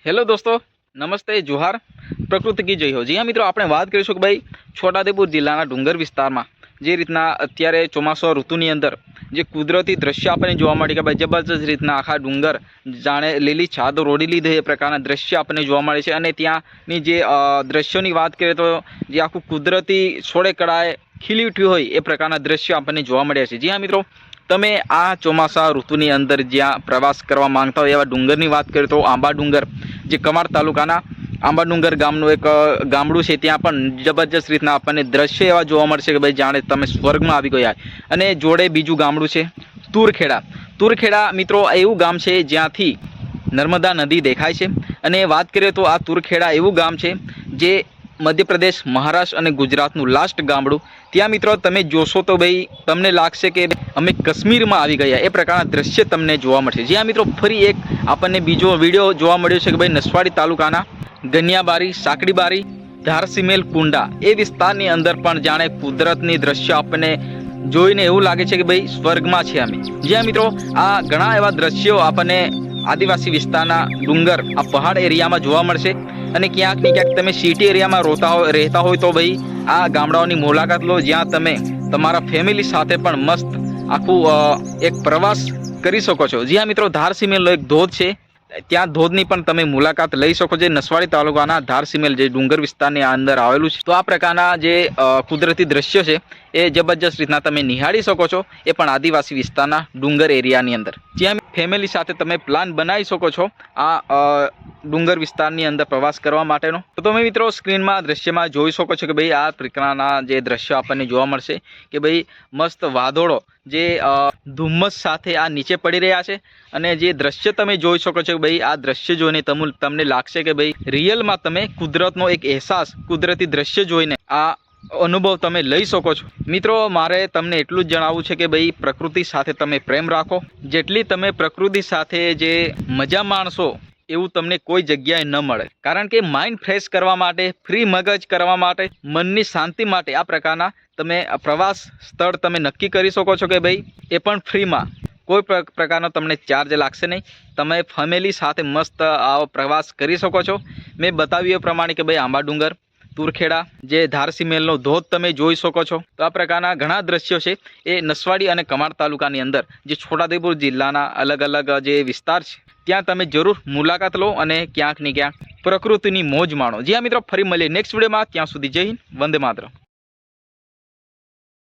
Hello दोस्तों, नमस्ते, जोहार, प्रकृति की जय हो। जी हाँ मित्रों, આપણે વાત કરીશું કે ભાઈ છોટાઉદેપુર જિલ્લાના ડુંગર વિસ્તારમાં જે રીતના અત્યારે ચોમાસા ઋતુની અંદર જે કુદરતી દ્રશ્ય આપણને જોવા મળે કે ભાઈ જબરજસ્ત રીતના આખા ડુંગર જાણે લીલી છાદ રોડી લીધે એ પ્રકારના દ્રશ્ય આપણને જોવા મળે છે। અને ત્યાંની જે દ્રશ્યોની વાત કરીએ તો જે આખું કુદરતી છોડે કળાએ ખીલી ઉઠ્યું હોય એ પ્રકારના દ્રશ્યો આપણને જોવા મળ્યા છે। જી હા મિત્રો, તમે આ ચોમાસા ઋતુની અંદર જ્યાં પ્રવાસ કરવા માંગતા હોય એવા ડુંગરની વાત કરીએ તો આંબા ડુંગર જે કમાડ તાલુકાના આંબા ડુંગર ગામનું એક ગામડું છે, ત્યાં પણ જબરજસ્ત રીતના આપણને દ્રશ્ય એવા જોવા મળશે કે ભાઈ જાણે તમે સ્વર્ગમાં આવી ગયા। અને જોડે બીજું ગામડું છે તુરખેડા। તુરખેડા મિત્રો એવું ગામ છે જ્યાંથી નર્મદા નદી દેખાય છે। અને વાત કરીએ તો આ તુરખેડા એવું ગામ છે જે મધ્યપ્રદેશ, મહારાષ્ટ્ર અને ગુજરાતનું લાસ્ટ ગામડું। ત્યાં મિત્રો તમે જોશો તો ભાઈ તમને લાગશે કે અમે કાશ્મીરમાં આવી ગયા એ પ્રકારના દ્રશ્ય તમને જોવા મળશે। જ્યાં મિત્રો ફરી એક આપણને બીજો વિડીયો જોવા મળ્યો છે કે ભાઈ નસવાડી તાલુકાના ગનિયાબારી, સાંકડીબારી, ધારસીમેલ, કુંડા એ વિસ્તારની અંદર પણ જાણે કુદરતની દ્રશ્ય આપણને જોઈને એવું લાગે છે કે ભાઈ સ્વર્ગમાં છે અમે। જ્યાં મિત્રો આ ઘણા એવા દ્રશ્યો આપણને આદિવાસી વિસ્તારના ડુંગર આ પહાડ એરિયામાં જોવા મળશે। અને ક્યાંક ને ક્યાંક તમે સિટી એરિયામાં રહેતા હોય તો ભાઈ આ ગામડાઓની મુલાકાત લો, જ્યાં તમે તમારા ફેમિલી સાથે પણ મસ્ત આખું એક પ્રવાસ કરી શકો છો। જ્યાં મિત્રો ધારસીમેલનો એક ધોધ છે, ત્યાં ધોધની પણ તમે મુલાકાત લઈ શકો છો। નસવાડી તાલુકાના ધારસીમેલ જે ડુંગર વિસ્તારની અંદર આવેલું છે, તો આ પ્રકારના જે કુદરતી દ્રશ્યો છે એ જબરજસ્ત રીતના તમે નિહાળી શકો છો, એ પણ આદિવાસી વિસ્તારના ડુંગર એરિયાની અંદર, જ્યાં ફેમિલી સાથે તમે પ્લાન બનાવી શકો છો આ ડુંગર વિસ્તારની અંદર પ્રવાસ કરવા માટેનો। તો તમે મિત્રો સ્ક્રીનમાં દ્રશ્યમાં જોઈ શકો છો કે ભાઈ આ પ્રકારના જે દ્રશ્યો આપણને જોવા મળશે કે ભાઈ મસ્ત વાદળો જે ધુમ્મસ સાથે આ નીચે પડી રહ્યા છે। અને જે દ્રશ્ય તમે જોઈ શકો છો કે ભાઈ આ દ્રશ્ય જોઈને તમને લાગશે કે ભાઈ રિયલમાં તમે કુદરતનો એક અહેસાસ, કુદરતી દ્રશ્ય જોઈને આ અનુભવ તમે લઈ શકો છો। મિત્રો મારે તમને એટલું જ જણાવવું છે કે ભાઈ પ્રકૃતિ સાથે તમે પ્રેમ રાખો। જેટલી તમે પ્રકૃતિ સાથે જે મજા માણશો એવું તમને કોઈ જગ્યાએ ન મળે, કારણ કે માઇન્ડ ફ્રેશ કરવા માટે, ફ્રી મગજ કરવા માટે, મનની શાંતિ માટે આ પ્રકારના તમે પ્રવાસ સ્થળ તમે નક્કી કરી શકો છો કે ભાઈ એ પણ ફ્રીમાં, કોઈ પ્રકારનો તમને ચાર્જ લાગશે નહીં। તમે ફેમિલી સાથે મસ્ત આવો પ્રવાસ કરી શકો છો। મેં બતાવ્યું એ પ્રમાણે કે ભાઈ આંબા ડુંગર, તુરખેડા, જે ધારસીમેલનો ધોધ તમે જોઈ શકો છો। તો આ પ્રકારના ઘણા દ્રશ્યો છે એ નસવાડી અને કમાડ તાલુકાની અંદર જે છોટાઉદેપુર જિલ્લાના અલગ અલગ જે વિસ્તાર છે ત્યાં તમે જરૂર મુલાકાત લો અને ક્યાંક ને ક્યાંક પ્રકૃતિની મોજ માણો। જ્યાં મિત્રો ફરી મળીએ નેક્સ્ટ વિડીયોમાં, ત્યાં સુધી જય હિન્દ, વંદે માતરમ।